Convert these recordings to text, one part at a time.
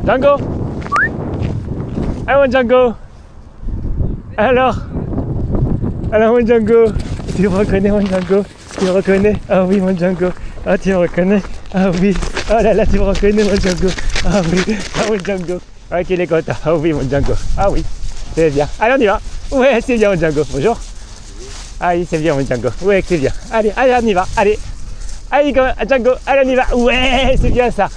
Django. Ah mon Django. Alors mon Django. Tu me reconnais mon Django? Tu me reconnais? Ah oui mon Django. Ah tu me reconnais? Ah oui. Oh là là tu me reconnais mon Django. Ah oui. Ah mon Django. Ah qu'il est content. Ah oui mon Django. Ah oui. C'est bien. Allez on y va. Ouais c'est bien mon Django. Bonjour. Ah oui c'est bien mon Django. Ouais c'est bien. Allez on y va. Allez. Allez Django. Allez on y va. Ouais c'est bien ça.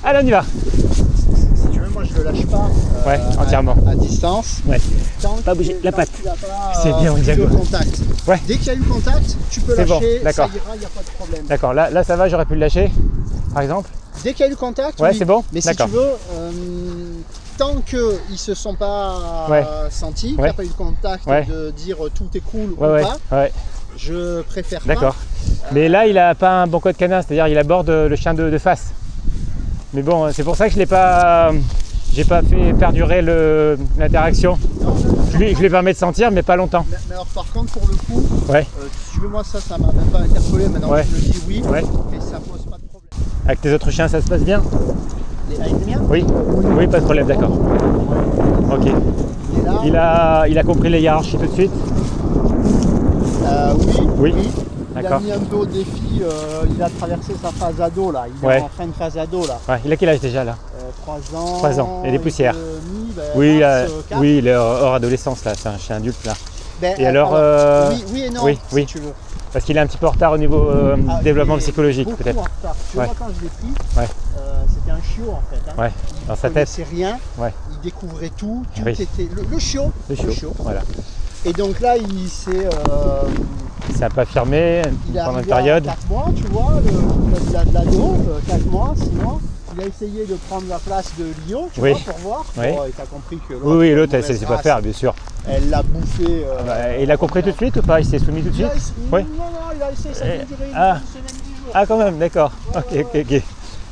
Allez on y va. Si tu veux, moi je le lâche pas. Ouais, entièrement. À distance. Ouais. Tant Pas bouger la patte. C'est C'est bien, on Django. le contact. Ouais. Dès qu'il y a eu contact, tu peux C'est bon, lâcher, d'accord. ça ira, il n'y a pas de problème. D'accord, là ça va, j'aurais pu le lâcher, par exemple. Dès qu'il y a eu contact, Ouais, oui. c'est bon. Mais si D'accord. tu veux, tant qu'ils ne se sont pas Ouais. sentis, qu'il n'y Ouais. a pas eu de contact, Ouais. de dire tout est cool Ouais, ou ouais, pas, ouais. je préfère pas. D'accord. Mais là, il a pas un bon code canin, c'est-à-dire il aborde le chien de face. Mais bon, c'est pour ça que je l'ai pas, j'ai pas fait perdurer l'interaction. Je lui permets de sentir, mais pas longtemps. Mais alors par contre, pour le coup, Ouais. si tu veux, moi ça m'a même pas interpellé, maintenant Ouais. je me dis oui, Ouais. mais ça pose pas de problème. Avec tes autres chiens, ça se passe bien? Avec les miens, Oui. Oui, pas de problème, d'accord. Ok. il est là. Il a compris les hiérarchies tout de suite. Oui. Il a D'accord. mis un peu au défi, il a traversé sa phase ado là, il Ouais. est en fin de phase ado là. Ouais. Il a quel âge déjà là? 3 ans. 3 ans. Et des poussières. Ben, Oui, mars, 4. oui, il est hors adolescence là, c'est un chien adulte là. Ben, Et alors, oui et non, oui, si oui. tu veux. Parce qu'il est un petit peu en retard au niveau Ah, développement il est psychologique beaucoup peut-être. en retard. Tu vois, Ouais. quand je l'ai pris, Ouais. c'était un chiot en fait. Hein. Ouais, dans sa tête. Il connaissait rien, Ouais. il découvrait tout, Oui. était le chiot. Le chiot. Voilà. Et donc là, il s'est Il s'est un peu affirmé il est pendant une arrivé à période. 4 mois, tu vois, l'ado, 4 mois, 6 mois. Il a essayé de prendre la place de Lio, tu Oui. vois, pour voir. Oui. Bon, et t'as compris que Oui, l'autre, elle mauvaise sait pas race, faire, bien sûr. Elle l'a bouffé. Et il a compris tout de suite ou pas? Il s'est soumis tout de Il a suite? essayé- Oui. Non, il a essayé, ça Eh, a duré une ah. semaine, 10 jours. Ah, quand même, d'accord. Ok.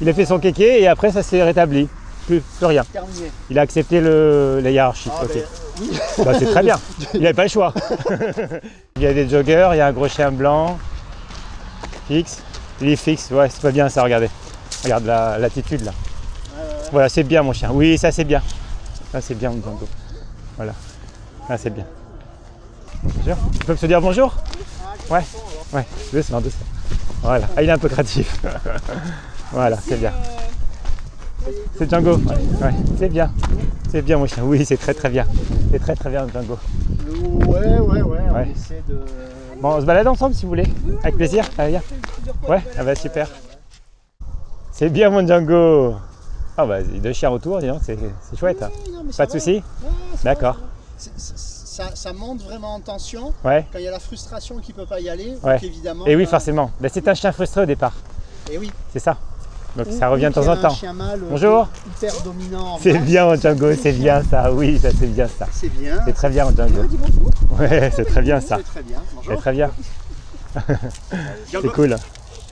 Il a fait son kéké et après ça s'est rétabli. Plus rien. Terminé. Il a accepté la hiérarchie. Ah, Ok. ben, oui. Bah, c'est très bien. Il n'avait pas le choix. Il y a des joggers, il y a un gros chien blanc. Fixe. Il est fixe. Ouais, c'est pas bien ça, regardez. Regarde l'attitude là. Voilà, c'est bien mon chien. Oui, ça c'est bien. Ça c'est bien mon Django. Voilà. Là c'est bien. Bonjour. Ils peuvent se dire bonjour? Ouais. Ouais, doucement. Voilà. Ah, il est un peu créatif. Voilà, c'est bien. C'est Django. Ouais, c'est bien. C'est bien mon chien. Oui, c'est très bien. C'est très bien Django. Ouais, on Ouais. essaie de... Bon, on se balade ensemble si vous voulez. Avec plaisir. Allez, viens. Ouais, ah bah super. C'est bien mon Django. Ah bah, deux chiens autour, dis donc, c'est chouette. Hein. Oui, non, mais ça Pas de va. soucis? Ouais, ça D'accord. va. Ça monte vraiment en tension. Ouais. Quand il y a la frustration qu'il ne peut pas y aller, Ouais. donc évidemment... Et oui, forcément. Ben, c'est un chien frustré au départ. Et oui. C'est ça. Donc ça revient de temps en Un temps. chien mâle Bonjour. hyper dominant. en C'est masse. bien mon Django, c'est bien ça. Oui, ça c'est bien ça. C'est bien. C'est très bien mon Django. Dis bonjour. Ouais, c'est très bien ça. C'est très bien. C'est Bonjour. très bien. C'est cool.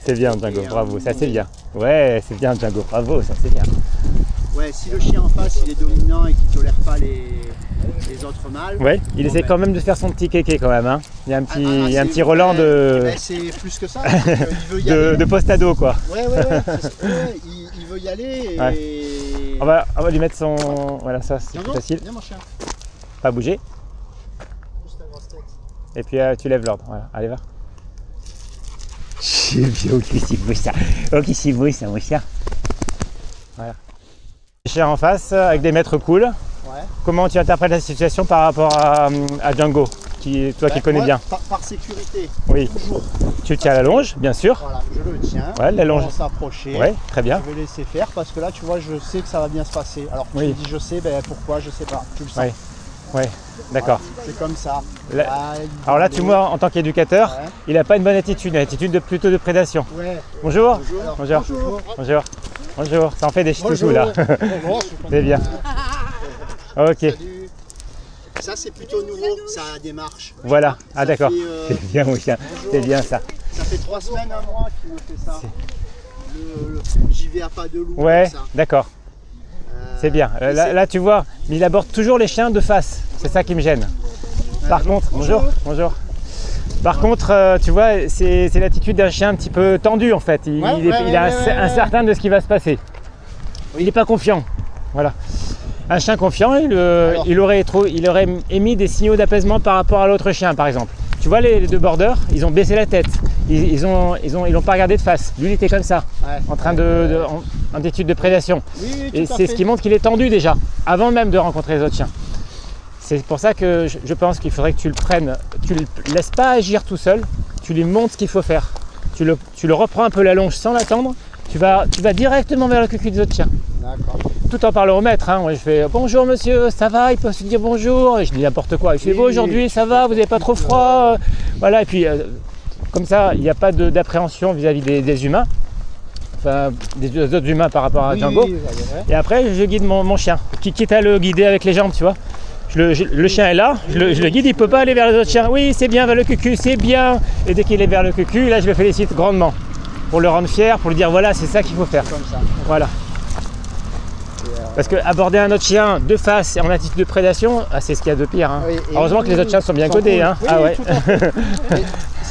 C'est bien Django, bravo, ça c'est bien. Ouais, c'est bien Django, bravo, ça c'est bien. Ouais, si le chien en face il est dominant et qu'il ne tolère pas les autres mâles. Ouais, il bon, essaie ben, quand même de faire son petit kéké quand même. Hein. Il y a un petit, il y a un c'est- petit Roland ouais, de, ben, c'est plus que ça. c'est qu'il veut y aller. de post-ado quoi. Ouais, il veut y aller et... On va lui mettre son... Voilà, ça c'est plus Django, facile. viens mon chien. Pas bouger. Juste la grosse tête. Et puis tu lèves l'ordre. Voilà, allez va. C'est bien, ok c'est beau ça. Ok c'est beau ça mon chien. Voilà. Les chiens en face avec des maîtres cool. Ouais. Comment tu interprètes la situation par rapport à Django, toi qui Ben, connais moi, bien? Par sécurité, Oui. toujours. Tu tiens la longe, bien sûr. Voilà, je le tiens. Ouais, la longe. On va s'approcher. Ouais, très bien. Je vais laisser faire parce que là, tu vois, je sais que ça va bien se passer. Alors, tu Oui. me dis, je sais, ben pourquoi, je sais pas. Tu le sens. Ouais. Ouais, d'accord. C'est comme ça. Là- Ah, Alors là, tu vois, en tant qu'éducateur, Ouais. il n'a pas une bonne attitude, une attitude plutôt de prédation. Ouais. Bonjour. Bonjour. Bonjour. Bonjour. Ça en fait des ch'touchous là. Bonjour. C'est bien. Ok, Salut. Ça, c'est plutôt nouveau, sa démarche. voilà. Ah Ça d'accord. fait, C'est bien mon chien. C'est bien ça. Ça fait 3 semaines, un mois qu'il me fait ça. J'y vais à pas de loup. Ouais, comme ça. d'accord. C'est bien. Là, tu vois, il aborde toujours les chiens de face. C'est ça qui me gêne. Par contre, bonjour. Par contre, tu vois, c'est l'attitude d'un chien un petit peu tendu en fait. Il est incertain de ce qui va se passer. Il n'est pas confiant. Voilà. Un chien confiant, il aurait émis des signaux d'apaisement par rapport à l'autre chien, par exemple. Tu vois les deux bordeurs, ils ont baissé la tête, ils l'ont pas regardé de face. Lui, il était comme ça, en train en étude de prédation. Oui, et c'est ce qui montre qu'il est tendu déjà, avant même de rencontrer les autres chiens. C'est pour ça que je pense qu'il faudrait que tu le prennes, tu le laisses pas agir tout seul, tu lui montres ce qu'il faut faire. Tu le reprends un peu la longe sans l'attendre, tu vas directement vers le cucu des autres chiens. D'accord. Tout en parlant au maître, hein. Moi, je fais bonjour monsieur, ça va, il peut se dire bonjour, et je dis n'importe quoi. Il fait beau aujourd'hui, ça va, vous n'avez pas trop froid, voilà, et puis comme ça, il n'y a pas d'appréhension vis-à-vis des humains, enfin des autres humains par rapport à Django. Et après, je guide mon chien, quitte à le guider avec les jambes, tu vois. Le chien est là, je le guide, il ne peut pas aller vers les autres chiens. Oui, c'est bien, vers le cucu, c'est bien. Et dès qu'il est vers le cucu, là, je le félicite grandement pour le rendre fier, pour lui dire voilà, c'est ça qu'il faut faire. Comme ça. Voilà. Parce que aborder un autre chien de face et en attitude de prédation, c'est ce qu'il y a de pire. Hein. Oui, heureusement que les autres chiens sont bien codés. Hein. Oui, tout à fait.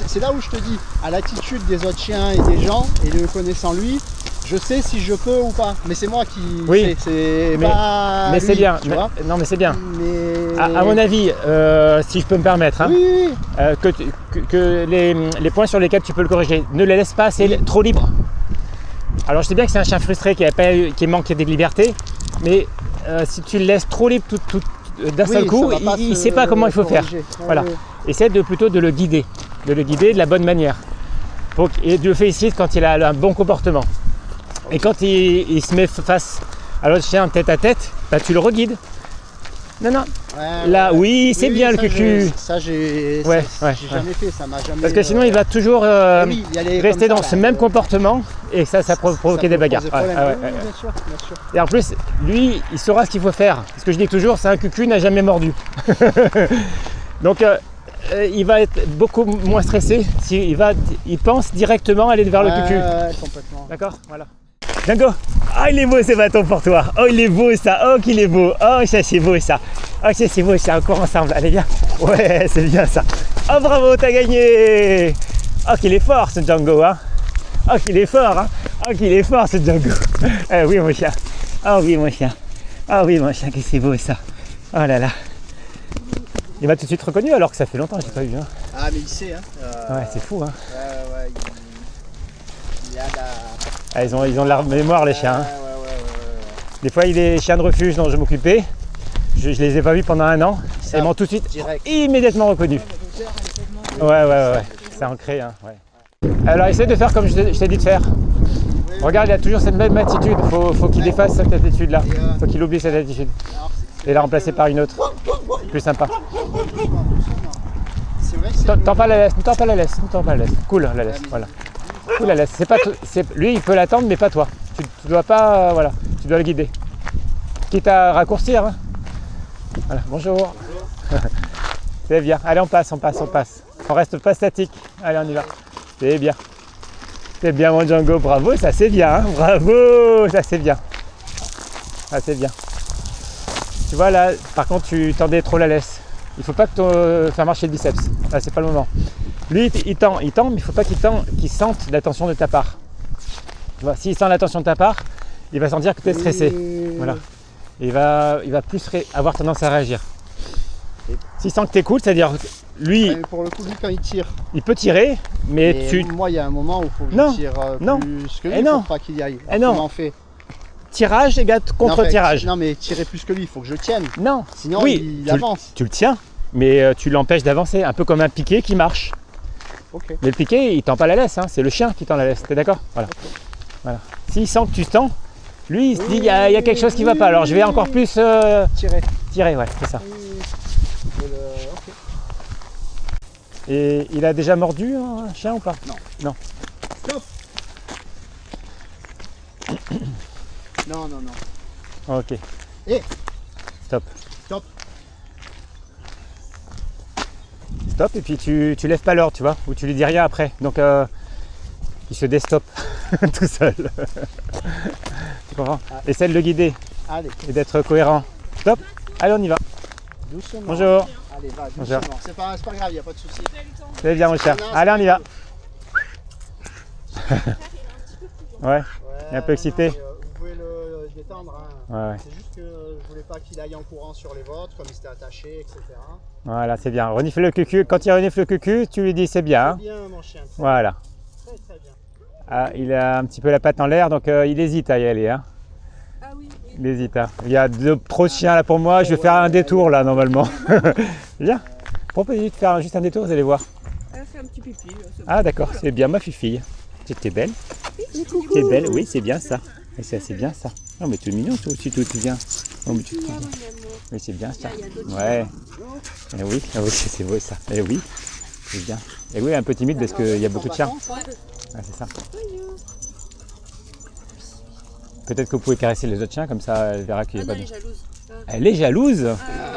C'est là où je te dis, à l'attitude des autres chiens et des gens, et le connaissant lui, je sais si je peux ou pas. Mais c'est moi qui sais. C'est pas mais lui, c'est bien. Non, mais c'est bien. Mais... À mon avis, si je peux me permettre, hein, que les points sur lesquels tu peux le corriger, ne les laisse pas assez trop libres. Alors je sais bien que c'est un chien frustré qui manque de liberté, mais si tu le laisses trop libre d'un seul coup, il ne sait pas comment il faut faire. Voilà. Essaie plutôt de le guider de la bonne manière. Et de le féliciter quand il a un bon comportement. Et quand il se met face à l'autre chien tête à tête, bah, tu le reguides. Non. Là, oui, c'est bien le cucu. Ça, j'ai jamais fait, ça m'a jamais... Parce que sinon, il va toujours rester dans ce même comportement et ça provoquer des bagarres. Bien sûr. Et en plus, lui, il saura ce qu'il faut faire. Ce que je dis toujours, c'est un cucu n'a jamais mordu. Donc, il va être beaucoup moins stressé s'il pense directement aller vers le cucu. Complètement. D'accord, voilà. Django, il est beau ce bâton pour toi. Oh, il est beau ça. Oh, qu'il est beau. Oh, ça c'est beau ça. Oh, ça c'est beau ça. Encore ensemble. Allez, viens. Ouais, c'est bien ça. Oh, bravo, t'as gagné. Oh, qu'il est fort ce Django, hein. Oh, qu'il est fort, hein. Oh, qu'il est fort ce Django. Oui, mon chien. Oh, oui, mon chien. Oh, oui, mon chien, que c'est beau ça. Oh là là. Il m'a tout de suite reconnu alors que ça fait longtemps que je l'ai pas vu. Hein. Ah, mais il sait, hein. Ouais, c'est fou, hein. Ouais, il a la... Ils ont de la mémoire les chiens. Hein. Ouais. Des fois, il y a des chiens de refuge dont je m'occupais. Je les ai pas vus pendant un an. Ils m'ont tout de suite immédiatement reconnu. Ouais. C'est ancré. Hein. Ouais. Alors, essaie de faire comme je t'ai dit de faire. Regarde, il a toujours cette même attitude. Faut qu'il efface cette attitude-là. Faut qu'il oublie cette attitude. Et la remplacer par une autre. Plus sympa. Tends pas la laisse. Cool la laisse. Voilà. Cool la laisse. Lui, il peut l'attendre, mais pas toi. Tu dois pas. Voilà. Tu dois le guider. Quitte à raccourcir. Hein. Voilà. Bonjour. C'est bien. Allez, on passe. On reste pas statique. Allez, on y va. C'est bien. C'est bien, mon Django. Bravo, ça c'est bien. Hein. Bravo, ça c'est bien. Ah, c'est bien. Tu vois là, par contre, tu tendais trop la laisse. Il faut pas que faire marcher le biceps. Là, c'est pas le moment. Lui, il tend, mais il faut pas qu'il sente l'attention de ta part. Tu vois, s'il sent l'attention de ta part, il va sentir que tu es stressé. Voilà. Et il va plus avoir tendance à réagir. S'il sent que tu es cool, c'est-à-dire lui. Pour le coup, lui, quand il tire. Il peut tirer, mais moi, il y a un moment où il faut que je tire plus que lui pour pas qu'il y aille. Comment on fait? Tirage égale contre-tirage. Non, mais tirer plus que lui, il faut que je tienne. Non. Sinon, il avance. Tu le tiens, mais tu l'empêches d'avancer. Un peu comme un piqué qui marche. Okay. Mais le piqué, il tend pas la laisse. Hein. C'est le chien qui tend la laisse. T'es d'accord? Voilà. Okay. Voilà. S'il sent que tu tends, lui, il se dit il y a quelque chose qui va pas. Alors je vais encore plus tirer, ouais, c'est ça. Et il a déjà mordu un chien ou pas? Non. Stop. Non. Ok. Stop. Stop, et puis tu lèves pas l'ordre, tu vois, ou tu lui dis rien après. Donc il se déstoppe tout seul. Tu comprends? Essaie de le guider. Allez. Et d'être cohérent. Stop. Allez, on y va. Doucement. Bonjour. Allez, va, doucement. C'est pas grave, il n'y a pas de souci. C'est bien, mon cher. Allez, on y va. Ouais, il est un peu excité. Vous pouvez le détendre. Hein. Ouais. C'est juste que je voulais pas qu'il aille en courant sur les vôtres, comme il s'était attaché, etc. Voilà, c'est bien. Renifle le cucu. Quand il renifle le cucu, tu lui dis c'est bien. Hein. C'est bien, mon chien. Voilà. Très, très bien. Ah, il a un petit peu la patte en l'air, donc il hésite à y aller. Hein. Ah oui, oui. Il hésite. Hein. Il y a deux trop de chiens là pour moi. Je vais faire un détour là normalement. Bien. Proposez-lui de faire juste un détour, vous allez voir. Elle a fait un petit pipi. Là, Ah d'accord, c'est bien ma fille. T'es belle. T'es belle, oui, c'est bien ça. Et c'est bien ça. Non mais tu es mignon toi aussi, toi tu viens. Non, mais tu... Oui, c'est bien ça. Ouais. Et oui, ah oui c'est beau ça. Et oui, c'est bien. Et oui, un peu timide parce qu'il y a beaucoup de chiens. Ah, c'est ça. Peut-être que vous pouvez caresser les autres chiens, comme ça elle verra qu'il n'y a pas de... Elle est jalouse. Elle est jalouse.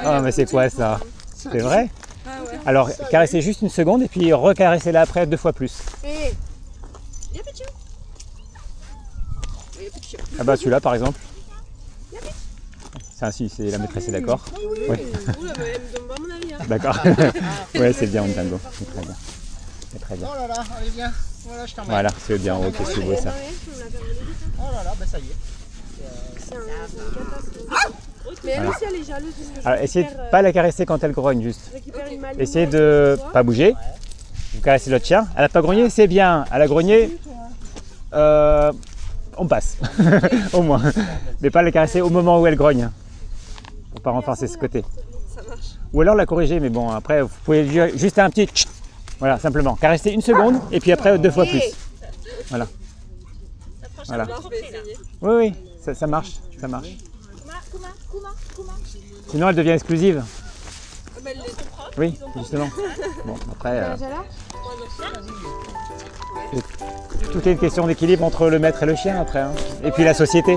Ah mais c'est quoi ça? C'est vrai? Ah ouais. Alors caressez juste une seconde et puis recaressez-la après 2 fois plus. Hé, y'a petit chien. Y'a petit chien. Ah bah celui-là par exemple. C'est la maîtresse est d'accord. Oui. Oui. Oula, mais elle me donne pas mon avis. Hein. D'accord. Ouais c'est bien Ontango. C'est très bien. C'est très bien. Oh là là, allez viens. Voilà, je t'emmène. Voilà, c'est bien. Ok, c'est beau ça. Oh là là, ben ça y est. C'est une catastrophe. Mais elle aussi, elle est jalouse. Parce que je Alors essayez de pas la caresser quand elle grogne juste. récupère une maline. Essayez de pas bouger. Vous caressez l'autre chien. Elle a pas grogné, c'est bien. Elle a grogné. On passe. Au moins. Mais pas la caresser au moment où elle grogne. Pour pas renforcer ce côté. Ça marche. Ou alors la corriger, mais bon, après, vous pouvez juste un petit tchit. Voilà, simplement. Caresser une seconde et puis après 2 fois plus. Voilà. Voilà. Je vais essayer. Oui, ça marche. Ça marche. Sinon, elle devient exclusive. Ah bah, elle les... Oui, justement. Bon, après, tout est une question d'équilibre entre le maître et le chien, après. Hein. Et puis la société.